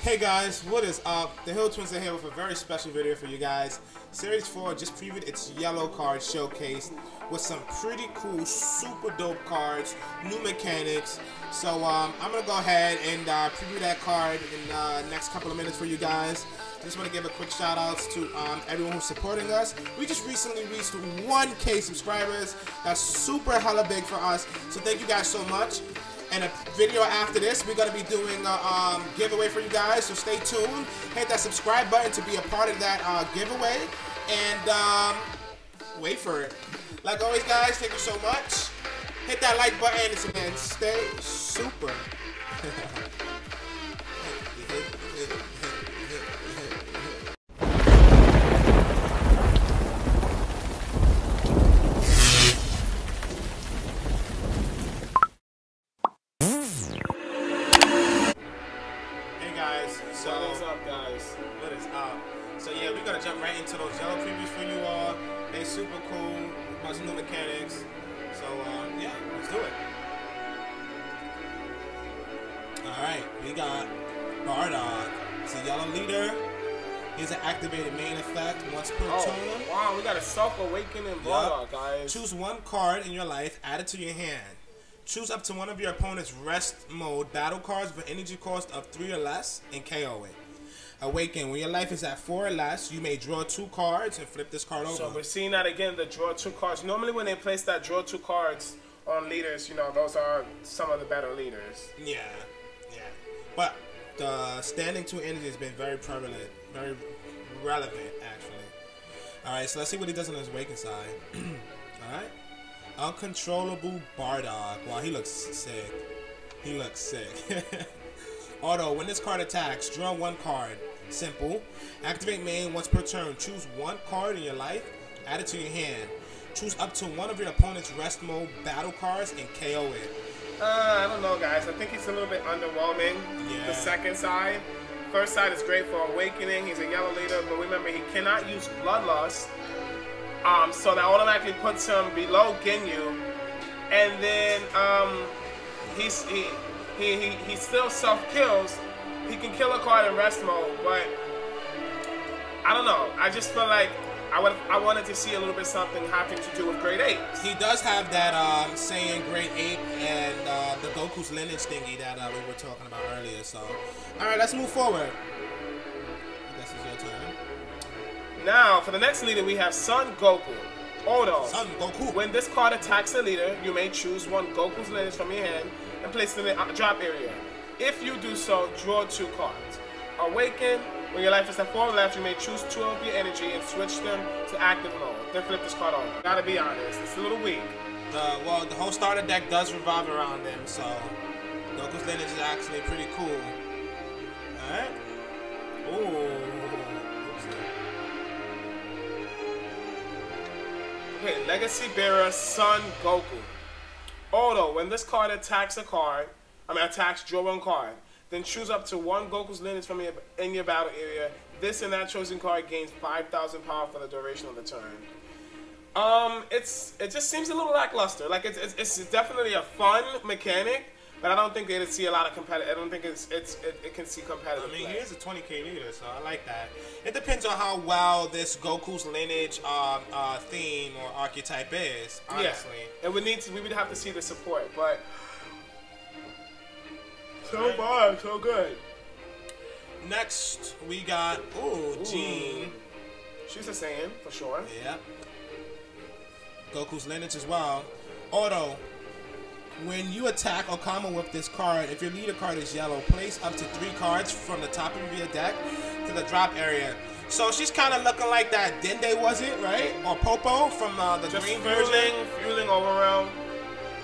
Hey guys, what is up? The TheHillTwins are here with a very special video for you guys. Series 4 just previewed its yellow card showcase with some pretty cool, super dope cards, new mechanics. So I'm going to go ahead and preview that card in the next couple of minutes for you guys. I just want to give a quick shout outs to everyone who's supporting us. We just recently reached 1K subscribers. That's super hella big for us. So thank you guys so much. And a video after this, we're going to be doing a giveaway for you guys, so stay tuned. Hit that subscribe button to be a part of that giveaway, and wait for it. Like always, guys, thank you so much. Hit that like button and stay super. So what is up, guys? What is up? So yeah, we're gonna jump right into those yellow previews for you all. They super cool, bunch of new mechanics. So yeah, let's do it. Alright, we got Bardock. It's a yellow leader. He's an activated main effect once per turn. Wow, we got a self-awakening Bardock, guys. Choose one card in your life, add it to your hand. Choose up to one of your opponent's rest mode battle cards with energy cost of 3 or less and KO it. Awaken. When your life is at 4 or less, you may draw 2 cards and flip this card over. So we're seeing that again, the draw 2 cards. Normally when they place that draw 2 cards on leaders, you know, those are some of the better leaders. Yeah, yeah. But the standing 2 energy has been very prevalent, very relevant, actually. Alright, so let's see what he does on his awaken side. Alright. Uncontrollable Bardock. Wow, he looks sick. He looks sick. Auto, when this card attacks, draw 1 card. Simple. Activate main once per turn. Choose 1 card in your life, add it to your hand. Choose up to one of your opponent's rest mode battle cards and KO it. I don't know, guys. I think it's a little bit underwhelming. Yeah. The second side. First side is great for awakening. He's a yellow leader, but remember, he cannot use Bloodlust. So that automatically puts him below Ginyu, and then he still self-kills. He can kill a card in rest mode, but I don't know. I just feel like I wanted to see a little bit something having to do with Grade 8. He does have that Saiyan Grade 8 and the Goku's lineage thingy that we were talking about earlier. So, all right, let's move forward. This is your turn. Now, for the next leader, we have Son Goku. Odo. Son Goku. When this card attacks a leader, you may choose one Goku's lineage from your hand and place it in the drop area. If you do so, draw 2 cards. Awaken. When your life is at 4 left, you may choose 2 of your energy and switch them to active mode. Then flip this card over. Gotta be honest, it's a little weak. Well, the whole starter deck does revolve around them, so Goku's lineage is actually pretty cool. Alright. Ooh. Okay, Legacy Bearer Son Goku. Although, when this card attacks draw 1 card, then choose up to 1 Goku's lineage from in your battle area. This and that chosen card gains 5,000 power for the duration of the turn. It just seems a little lackluster. Like it's definitely a fun mechanic, but I don't think it'll see a lot of competitive. I don't think it can see competitive. I mean, play. he is a 20K leader, so I like that. It depends on how well this Goku's lineage theme or archetype is. Honestly, yeah. We would have to see the support, but so far so good. Next, we got Jean. She's a Saiyan for sure. Yeah. Goku's lineage as well. Auto. When you attack or combo with this card, if your leader card is yellow, place up to 3 cards from the top of your deck to the drop area. So she's kind of looking like that Dende, was it, right? Or Popo from the just green version. Fueling overall.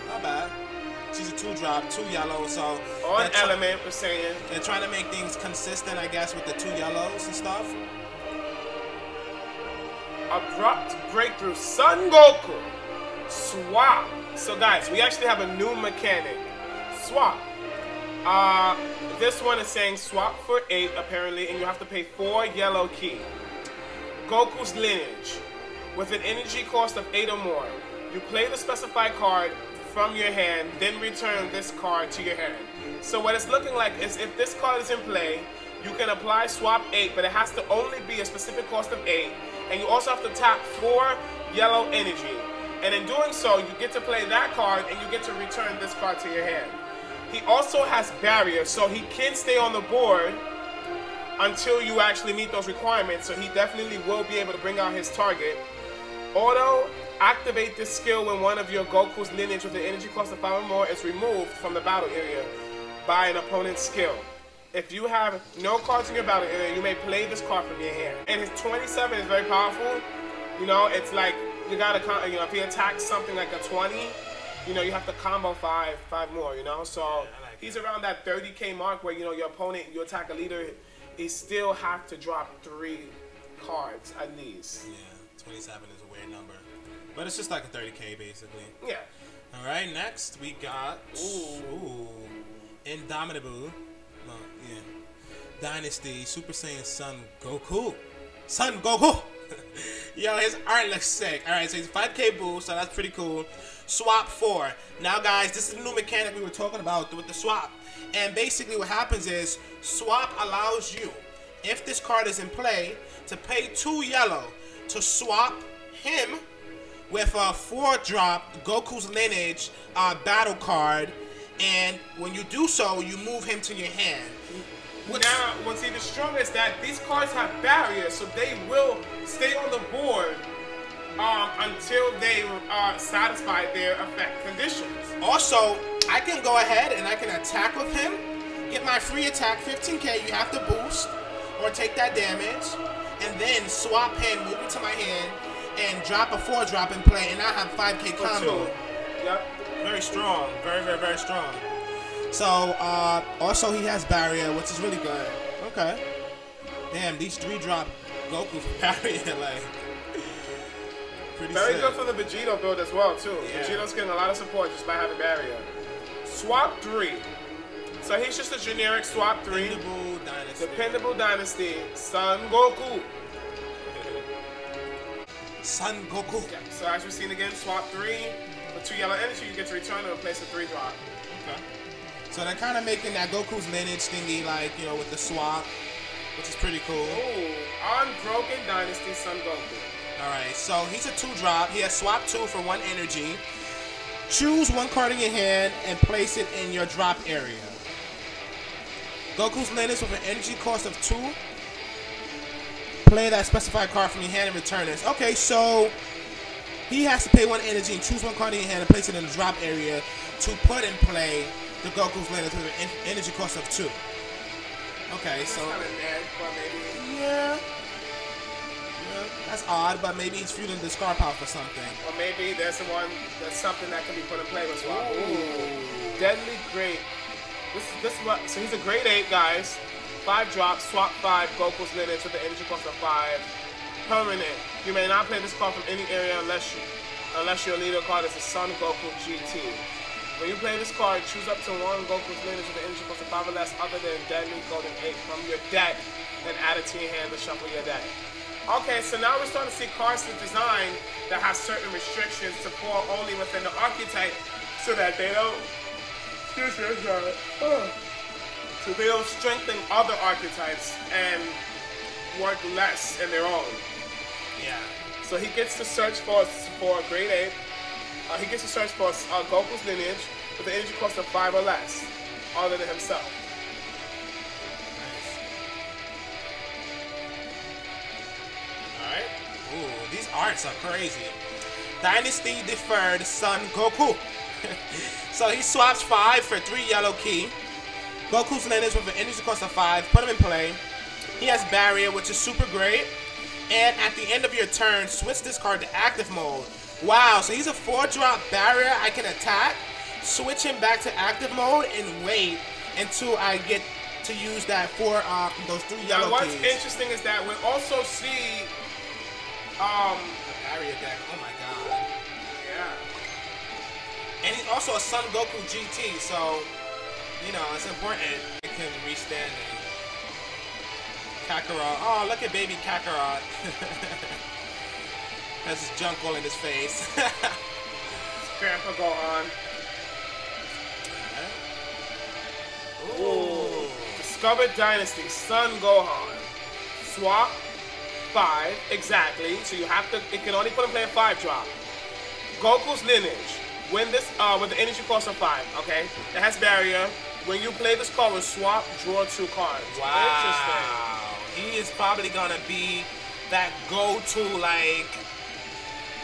Not bad. She's a 2-drop, 2 yellow, so... On element, we're saying. They're trying to make things consistent, I guess, with the 2 yellows and stuff. Abrupt Breakthrough. Son Goku. Swap. So guys, we actually have a new mechanic. Swap. This one is saying swap for 8 apparently, and you have to pay 4 yellow key. Goku's lineage. With an energy cost of 8 or more, you play the specified card from your hand, then return this card to your hand. So what it's looking like is if this card is in play, You can apply swap 8, but it has to only be a specific cost of 8. And you also have to tap 4 yellow energy. And in doing so, you get to play that card and you get to return this card to your hand. He also has barrier, so he can stay on the board until you actually meet those requirements. So he definitely will be able to bring out his target. Auto, activate this skill when one of your Goku's lineage with the energy cost of 5 or more is removed from the battle area by an opponent's skill. If you have no cards in your battle area, you may play this card from your hand. And his 27 is very powerful. You know, it's like you gotta, you know, if he attacks something like a 20, you know, you have to combo 5 more, you know? So he's around that 30K mark where, you know, your opponent, you attack a leader, he still have to drop 3 cards at least. Yeah, 27 is a weird number. But it's just like a 30K basically. Yeah. All right, next we got Indomitable. No, yeah. Dynasty Super Saiyan Son Goku. Son Goku! Yo, his art looks sick. Alright, so he's 5K boost, so that's pretty cool. Swap 4. Now, guys, this is the new mechanic we were talking about with the swap. And basically what happens is, swap allows you, if this card is in play, to pay 2 yellow to swap him with a 4-drop Goku's Lineage battle card. And when you do so, you move him to your hand. Now, what's even stronger is that these cards have barriers, so they will stay on the board until they satisfy their effect conditions. Also, I can go ahead and I can attack with him, get my free attack, 15K, you have to boost, or take that damage, and then swap him, move him to my hand, and drop a 4-drop in play, and I have 5K combo. Yep. Very strong. Very, very, very strong. So, also he has barrier, which is really good. Okay. Damn, these 3-drop Goku for barrier, like, pretty Very sick. good for the Vegito build as well, too. Yeah. Vegito's getting a lot of support just by having barrier. Swap 3. So he's just a generic swap 3. Dependable Dynasty. Dependable Dynasty. Son Goku. Son Goku. Yeah. So as we've seen again, swap 3. For 2 yellow energy, you get to return and replace a 3-drop. Okay. So they're kind of making that Goku's lineage thingy, like, you know, with the swap, which is pretty cool. Ooh, Unbroken Dynasty Son Goku. Alright, so he's a 2-drop. He has swap 2 for 1 energy. Choose 1 card in your hand and place it in your drop area. Goku's lineage with an energy cost of 2. Play that specified card from your hand and return it. Okay, so he has to pay 1 energy and choose 1 card in your hand and place it in the drop area to put in play the Goku's lineage with an energy cost of 2. Okay, so That's kind of dead, but maybe. yeah, that's odd, but maybe he's feuding the Scar Power for something. Or maybe there's something that can be put in play with swap. Ooh. Deadly Great. This is what. So he's a grade 8, guys. 5-drop, swap 5, Goku's lineage with the energy cost of 5. Permanent. You may not play this card from any area unless your leader card is a Son Goku GT. When you play this card, choose up to 1 Goku's lineage with the energy cost of 5 or less other than Deadly Golden 8 from your deck and add it to your hand to shuffle your deck. Okay, so now we're starting to see cards to design that have certain restrictions to fall only within the archetype so that they don't so they don't strengthen other archetypes and work less in their own. Yeah. So he gets to search for a grade 8. He gets to search for Goku's lineage with the energy cost of 5 or less, other than himself. Alright. Ooh, these arts are crazy. Dynasty Deferred Son Goku. So he swaps 5 for 3 yellow key. Goku's lineage with an energy cost of 5. Put him in play. He has barrier, which is super great. And at the end of your turn, switch this card to active mode. Wow, so he's a 4-drop barrier. I can attack, switch him back to active mode, and wait until I get to use that for those 3 yellow and what's keys. interesting is that we also see a barrier deck. Oh my god. Yeah. And he's also a Son Goku GT, so you know it's important it can restanding. Kakarot. Oh, look at baby Kakarot. Has his junk all in his face. Grandpa go on. Ooh. The Discovered Dynasty, Son Gohan. Swap 5, exactly. So you have to, it can only put in play a 5-drop. Goku's Lineage. Win this with the energy cost of 5, okay? It has barrier. When you play this card with swap, draw 2 cards. Wow. He is probably gonna be that go-to, like,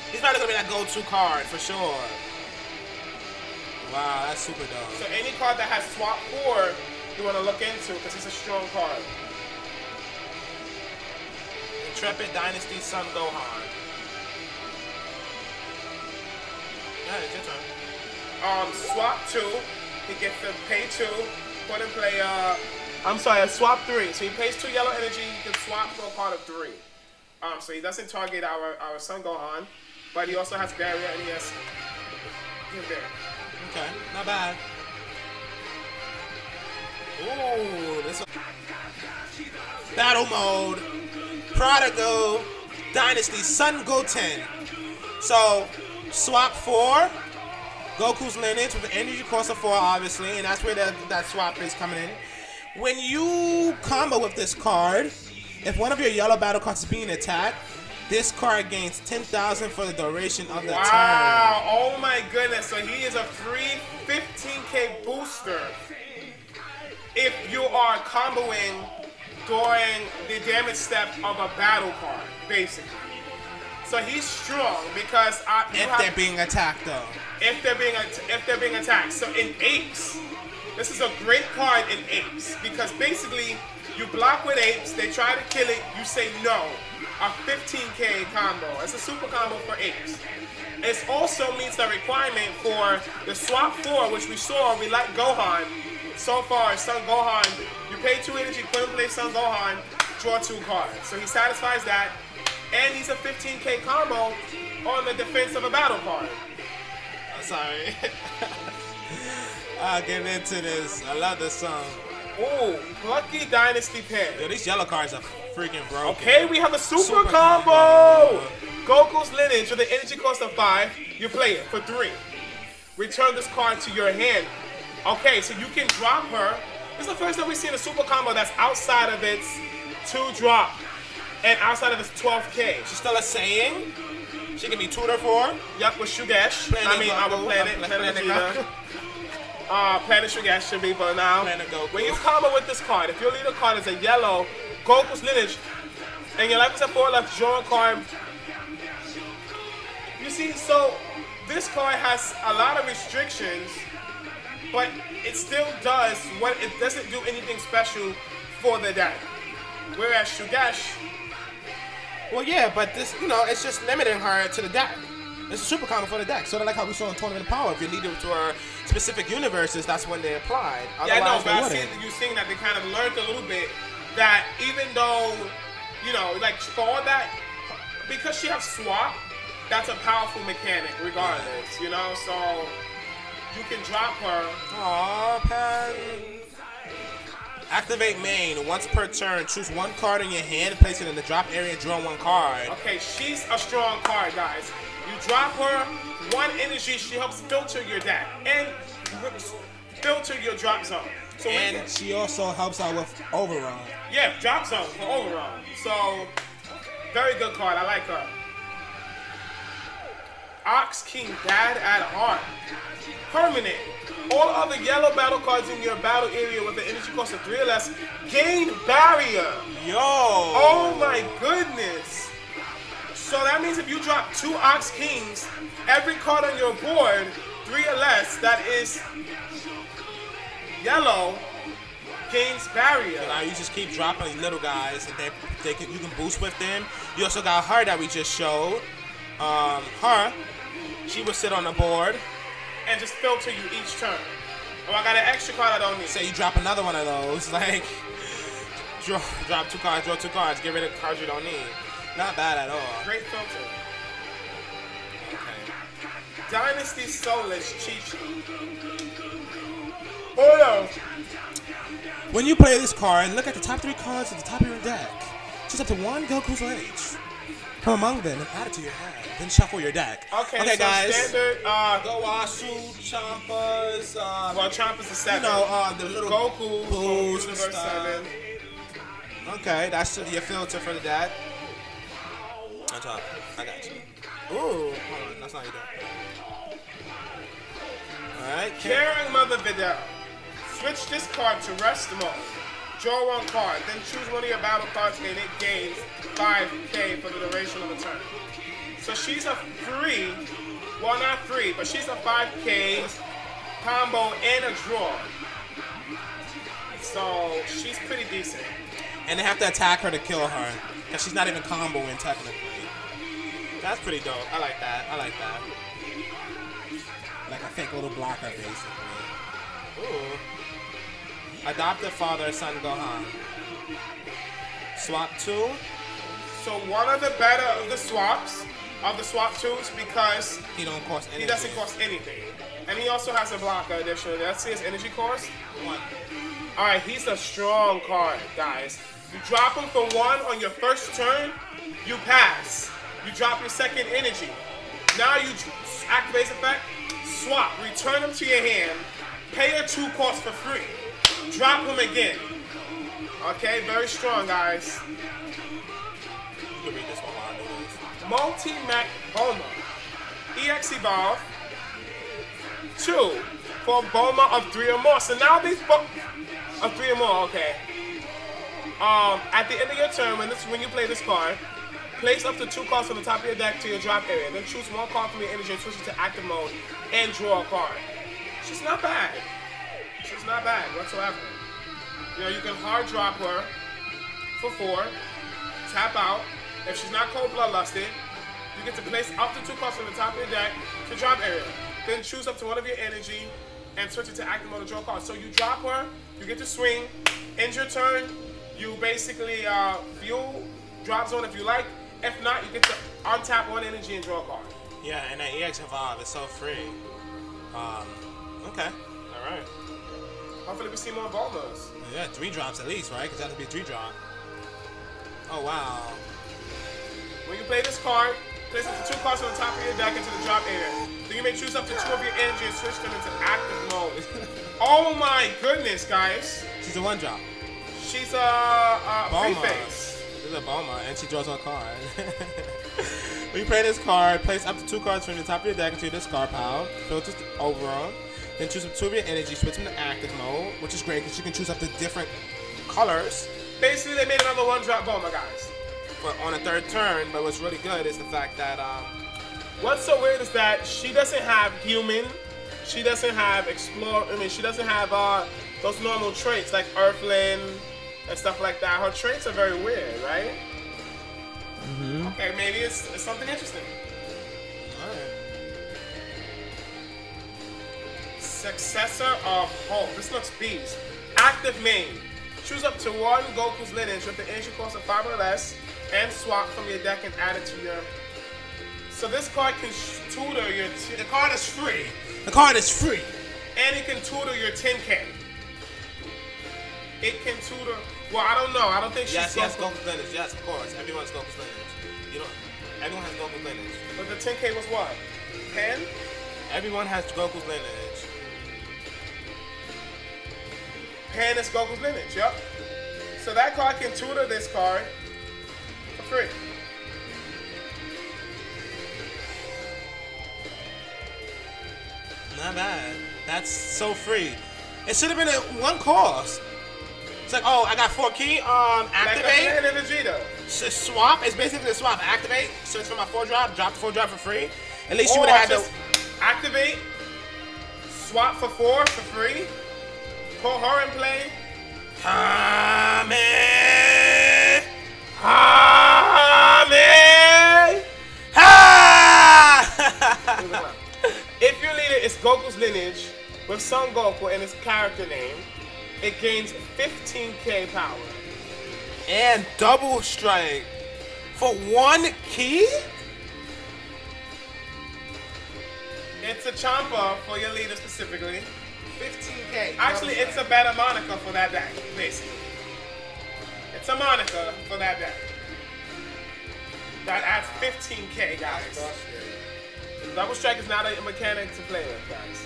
he's probably gonna be that go-to card for sure. Wow, that's super dope. So any card that has swap 4, you wanna look into because it's a strong card. Intrepid Dynasty Son Gohan. Yeah, it's your turn. Swap 2, he gets to pay 2, put in play, I'm sorry, swap 3. So he pays 2 yellow energy, he can swap for a card of 3. So he doesn't target our Son Gohan, but he also has barrier and he has barrier. Okay, not bad. Ooh, this battle mode. Prodigal Dynasty Son Goten. So swap 4. Goku's Lineage with an energy cost of 4, obviously, and that's where that swap is coming in. When you combo with this card, if one of your yellow battle cards is being attacked, this card gains 10,000 for the duration of the turn. Wow, oh my goodness. So he is a free 15k booster if you are comboing during the damage step of a battle card, basically. So he's strong because if they're being attacked, though. If they're being attacked. So in apes, this is a great card in apes because basically you block with apes, they try to kill it, you say no. A 15k combo. It's a super combo for apes. It also meets the requirement for the swap 4, which we saw. We like Gohan. So far, Son Gohan, you pay 2 energy, put in play Son Gohan, draw 2 cards. So he satisfies that, and he's a 15k combo on the defense of a battle card. Sorry. I'll get into this. I love this song. Ooh, Lucky Dynasty Pen. Yo, these yellow cards are freaking broken. Okay, we have a super combo. Goku's Lineage with an energy cost of 5. You play it for 3. Return this card to your hand. Okay, so you can drop her. This is the first time we've seen a super combo that's outside of its 2-drop and outside of its 12k. She's still a saying. She can be tutored for. Yup, with Shugesh. Our planet Vegeta. Planet Shugesh should be, but now when you combo with this card, if your leader card is a yellow Goku's Lineage and your life is at 4 left, draw a card. You see, so this card has a lot of restrictions, but it still does what it doesn't do anything special for the deck. Whereas Shugesh, well, yeah, but this, you know, it's just limiting her to the deck. It's a super combo for the deck. Sort of like how we saw in Tournament of Power. If you lead them to our specific universes, that's when they applied. Yeah, no, but I see you seeing that they kind of learned a little bit that even though, you know, like for all that, because she has swap, that's a powerful mechanic regardless, you know, so you can drop her. Aww, Pan. Activate main. Once per turn, choose 1 card in your hand, place it in the drop area, and draw 1 card. Okay, she's a strong card, guys. You drop her, 1 energy, she helps filter your deck and filter your drop zone. So and she also helps out with overrun. Yeah, drop zone for overrun. So, very good card. I like her. Ox King Dad at Heart. Permanent. All other yellow battle cards in your battle area with an energy cost of 3 or less gain barrier. Yo. Oh my goodness. So that means if you drop 2 Ox Kings, every card on your board, 3 or less, that is yellow, gains barrier. So now you just keep dropping little guys, and you can boost with them. You also got her that we just showed. Her, she will sit on the board and just filter you each turn. Oh, I got an extra card I don't need. Say you drop another one of those, like drop 2 cards, draw 2 cards, get rid of cards you don't need. Not bad at all. Great filter. Okay. Dynasty Soulless Chi-Chi. Hold on. When you play this card, look at the top 3 cards at the top of your deck. Choose up to 1 Goku's Lineage. from among them and add it to your hand. Then shuffle your deck. Okay, so guys. standard. Gowasu, Champas. Well, Champas is 7. You know, the little Goku, Bulls and Universe stuff. 7. Okay, that's your filter for the deck. On top. I got you. Ooh, hold on. That's not you doing. Alright. Caring Mother Videl. Switch this card to rest mode. Draw 1 card, then choose one of your battle cards and it gains 5k for the duration of the turn. So she's a free, well not free, but she's a 5k combo and a draw. So she's pretty decent. And they have to attack her to kill her. Because she's not even comboing technically. That's pretty dope. I like that. I like that. Like a fake little blocker basically. Ooh. Adopted father, son Gohan. Swap 2. So one of the better of the swaps, of the swap 2s, because He don't cost anything. he doesn't cost anything. And he also has a blocker additionally. Let's see his energy cost. 1. Alright, he's a strong card, guys. You drop him for 1 on your first turn, you pass. You drop your second energy. Now you activate effect, swap, return him to your hand, pay a 2 cost for free. Drop him again. Okay, very strong, guys. You can read this one while I do this. Multi-Mac Bulma. EX Evolve. 2 for Bulma of 3 or more. So now these of 3 or more, okay. At the end of your turn, when you play this card, place up to 2 cards from the top of your deck to your drop area. Then choose 1 card from your energy and switch it to active mode and draw a card. She's not bad. She's not bad whatsoever. You know, you can hard drop her for 4, tap out. If she's not cold bloodlusted, you get to place up to 2 cards from the top of your deck to drop area. Then choose up to 1 of your energy and switch it to active mode to draw a card. So you drop her, you get to swing, end your turn, you basically fuel drop zone if you like. If not, you get to untap 1 energy and draw a card. Yeah, and that EX Evolve is so free. Okay. Alright. Hopefully we see more Bulmas. Yeah, 3 drops at least, right? Because that would be a 3 drop. Oh, wow. When you play this card, place up to 2 cards on the top of your deck into the drop area. Then you may choose up to 2 of your energy and switch them into active mode. Oh my goodness, guys. She's a 1 drop. She's a free Bulma. face. She's a Bulma, and she draws 1 card. When you play this card, place up to 2 cards from the top of your deck into your discard pile. Filters over them. Then choose up 2 of your energy, switch them to active mode, which is great because you can choose up to different colors. Basically, they made another 1-drop Bulma, guys. But on a 3rd turn, but what's really good is the fact that what's so weird is that she doesn't have human, she doesn't have explore. I mean, she doesn't have those normal traits like Earthling and stuff like that. Her traits are very weird, right? Mm-hmm. Okay, maybe it's something interesting. All right. Successor of Hope. This looks beast. Active main. Choose up to 1 Goku's lineage with the energy cost of 5 or less, and swap from your deck and add it to your. So this card can tutor your. The card is free. The card is free. And it can tutor your 10K. It can tutor. Well, I don't know. I don't think she's. Yes, Goku's lineage. Yes, of course. Everyone's Goku's lineage. You know, everyone has Goku's lineage. But the 10K was what? 10? Everyone has Goku's lineage. Pan is Goku's lineage, yep. So that card can tutor this card for free. Not bad. That's so free. It should have been at 1 cost. It's like, oh, I got 4 key. Activate. Like a Vegeta. Swap. It's basically a swap. Activate. Search for my 4 drop. Drop the 4 drop for free. At least you would have had to activate. Swap for 4 for free. Put her in play. Hame! Ha! If your leader is Goku's lineage with Son Goku and his character name, it gains 15k power. And double strike for 1 key? It's a Champa for your leader specifically. 15k. Actually, it's a better moniker for that deck, basically. It's a moniker for that deck. That adds 15K, guys. Double strike is not a mechanic to play with, guys.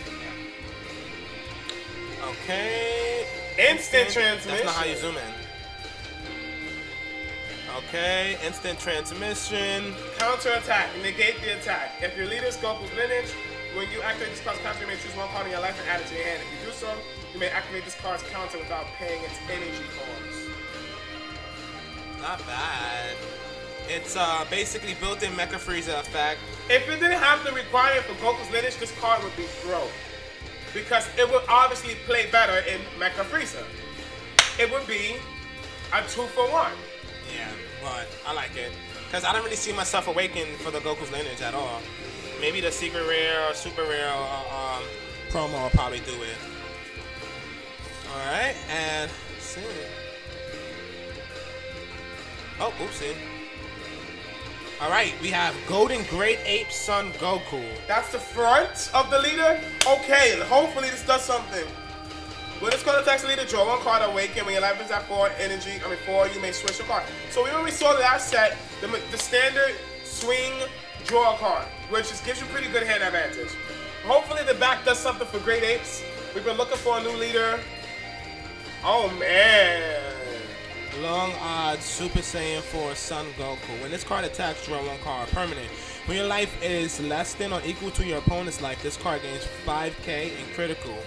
Okay. Instant transmission. That's not how you zoom in. Okay, instant transmission. Counter attack. Negate the attack. If your leader's Goku's lineage, when you activate this card's counter, you may choose one card in your life and add it to your hand. If you do so, you may activate this card's counter without paying its energy cost. Not bad. It's basically built-in Mecha Frieza effect. If it didn't have the requirement for Goku's lineage, this card would be broke. Because it would obviously play better in Mecha Frieza. It would be a 2-for-1. Yeah, but I like it. Because I don't really see myself awakened for the Goku's lineage at all. Maybe the secret rare or super rare promo will probably do it. Alright, and see. Oh, oopsie. Alright, we have Golden Great Ape Son Goku. That's the front of the leader? Okay, hopefully this does something. When this card attacks the leader, draw one card awaken. When your life is at 4, you may switch a card. So we already saw that set, the standard swing, draw a card, which just gives you pretty good hand advantage. Hopefully the back does something for Great Apes. We've been looking for a new leader. Oh man. Long odds Super Saiyan 4 Son Goku. When this card attacks, draw one card. Permanent. When your life is less than or equal to your opponent's life, this card gains 5K in critical.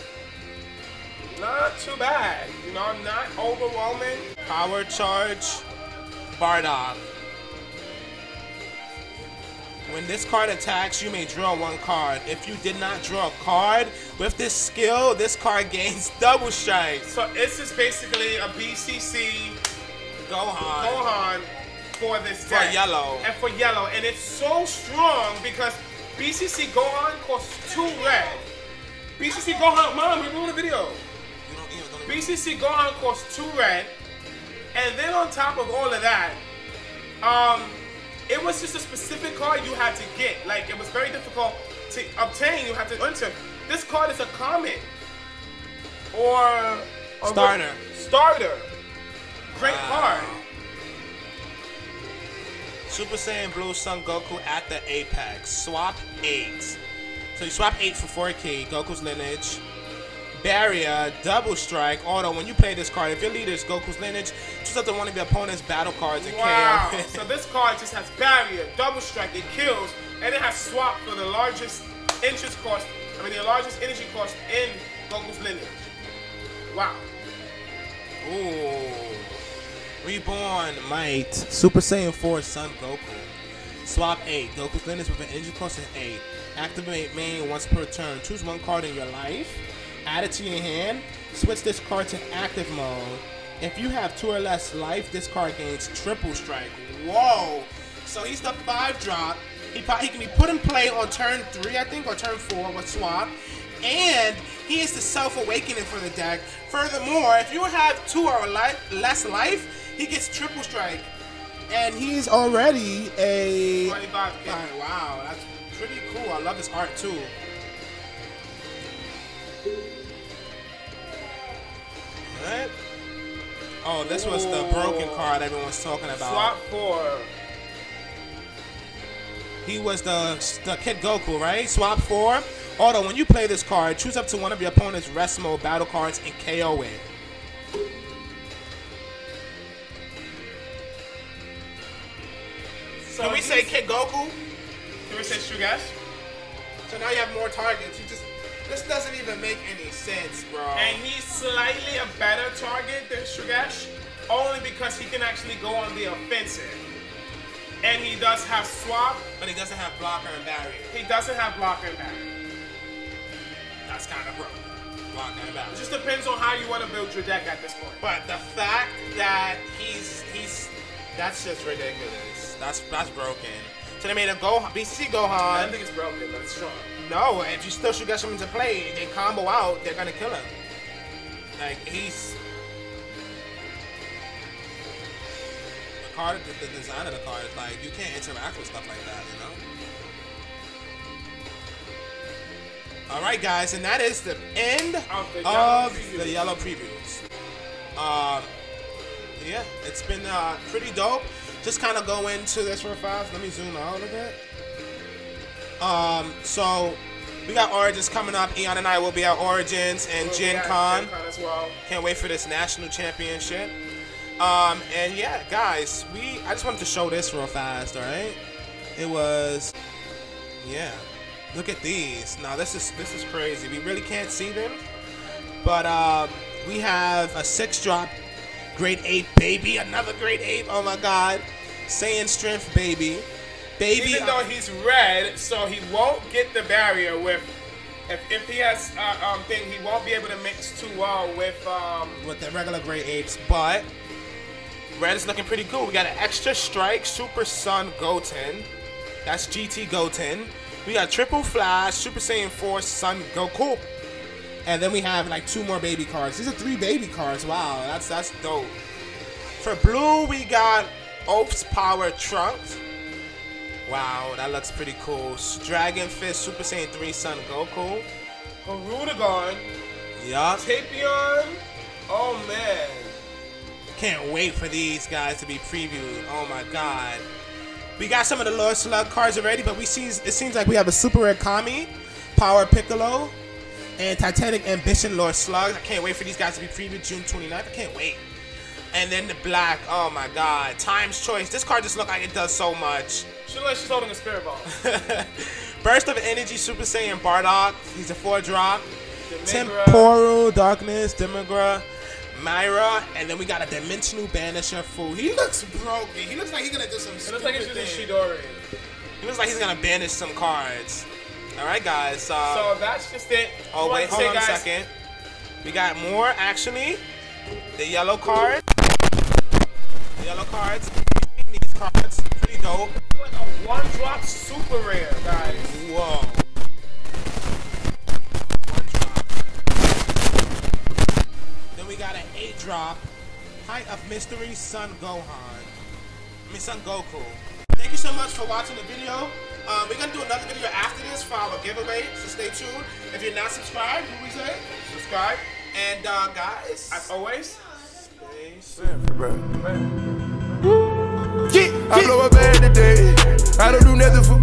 Not too bad. You know, not overwhelming. Power Charge Bardock. When this card attacks, you may draw one card. If you did not draw a card with this skill, this card gains double strike. So this is basically a BCC Gohan for this deck. For yellow. And for yellow. And it's so strong because BCC Gohan costs 2 red. BCC Gohan, Mom, we're doing a video. BCC Gohan costs 2 red. And then on top of all of that, it was just a specific card you had to get. Like, it was very difficult to obtain. You had to enter. This card is a comet. Or Starter. Starter. Great card. Super Saiyan Blue Son Goku at the Apex. Swap 8. So you swap 8 for 4K. Goku's lineage. Barrier, double strike, auto. When you play this card, if your leader is Goku's lineage, choose up to one of your opponent's battle cards and KO. So this card just has barrier, double strike, it kills, and it has swap for the largest interest cost, the largest energy cost in Goku's lineage. Wow. Ooh. Reborn Might. Super Saiyan 4 Son Goku. Swap 8. Goku's lineage with an energy cost of 8. Activate main once per turn. Choose one card in your life. Add it to your hand. Switch this card to active mode. If you have 2 or less life, this card gains triple strike. Whoa! So he's the 5-drop. He can be put in play on turn 3, I think, or turn 4 with swap. And he is the self-awakening for the deck. Furthermore, if you have 2 or less life, he gets triple strike. And he's already a 25K. Wow, that's pretty cool. I love his art too. What? Oh, this was the broken card everyone's talking about. Swap 4. He was the Kid Goku, right? Swap 4. Auto, when you play this card, choose up to one of your opponent's rest mode battle cards and KO it. So can we say Kid Goku? Can we say Shugesh? So now you have more targets. This doesn't even make any sense, bro. And he's slightly a better target than Shugesh, only because he can actually go on the offensive. And he does have swap. But he doesn't have blocker and barrier. He doesn't have blocker and barrier. That's kind of broken. Blocker and barrier. It just depends on how you want to build your deck at this point. But the fact that he's that's just ridiculous. That's broken. So they made a BCC Gohan. I don't think it's broken, but it's strong. No, if you still should get him into play, they combo out, they're gonna kill him. Like, he's the design of the card is like, you can't interact with stuff like that, you know? Alright guys, and that is the end of the yellow previews. yeah, it's been pretty dope. Just kind of go into this real fast. Let me zoom out a bit. So we got Origins coming up. Eon and I will be at Origins and Gen Con as well. Can't wait for this national championship. And yeah, guys, I just wanted to show this real fast. All right, it was, yeah. Look at these. Now this is crazy. We really can't see them, but we have a 6-drop. Grade 8 baby, another grade 8. Oh my God, Saiyan strength baby. Even though he's red, so he won't get the barrier with. If he has thing, he won't be able to mix too well with the regular grade 8s. But red is looking pretty cool. We got an extra strike Super Sun Goten. That's GT Goten. We got triple flash Super Saiyan 4 Sun Goku. And then we have like 2 more baby cards. These are 3 baby cards. Wow, that's dope. For blue, we got Oath's Power Trunks. Wow, that looks pretty cool. Dragon Fist Super Saiyan 3 Son Goku. Garudagon. Yup. Tapion. Oh man. Can't wait for these guys to be previewed. Oh my God. We got some of the Lord Slug cards already, but it seems like we have a Super Rare Kami, Power Piccolo, and Titanic Ambition Lord Slugs. I can't wait for these guys to be previewed June 29th. I can't wait. And then the black. Oh my God. Time's Choice. This card just looks like it does so much. She looks like she's holding a spirit ball. Burst of Energy Super Saiyan Bardock. He's a 4-drop. Temporal Darkness Demigra Myra. And then we got a Dimensional Banisher Fu. He looks broken. He looks like he's gonna do some stupid thing. It looks like he's using Shidori. He looks like he's gonna banish some cards. Alright guys, so that's just it. Oh wait, hold on a second. We got more actually. The yellow card. The yellow cards. These cards. Pretty dope. Like a 1-drop super rare, guys. Whoa. 1-drop. Then we got an 8-drop. Height of Mystery Son Gohan. Son Goku. Thank you so much for watching the video. We're going to do another video after this for our giveaway, so stay tuned. If you're not subscribed, what we say? Subscribe. And guys, as always, stay safe. I blow a band today. I don't do nothing for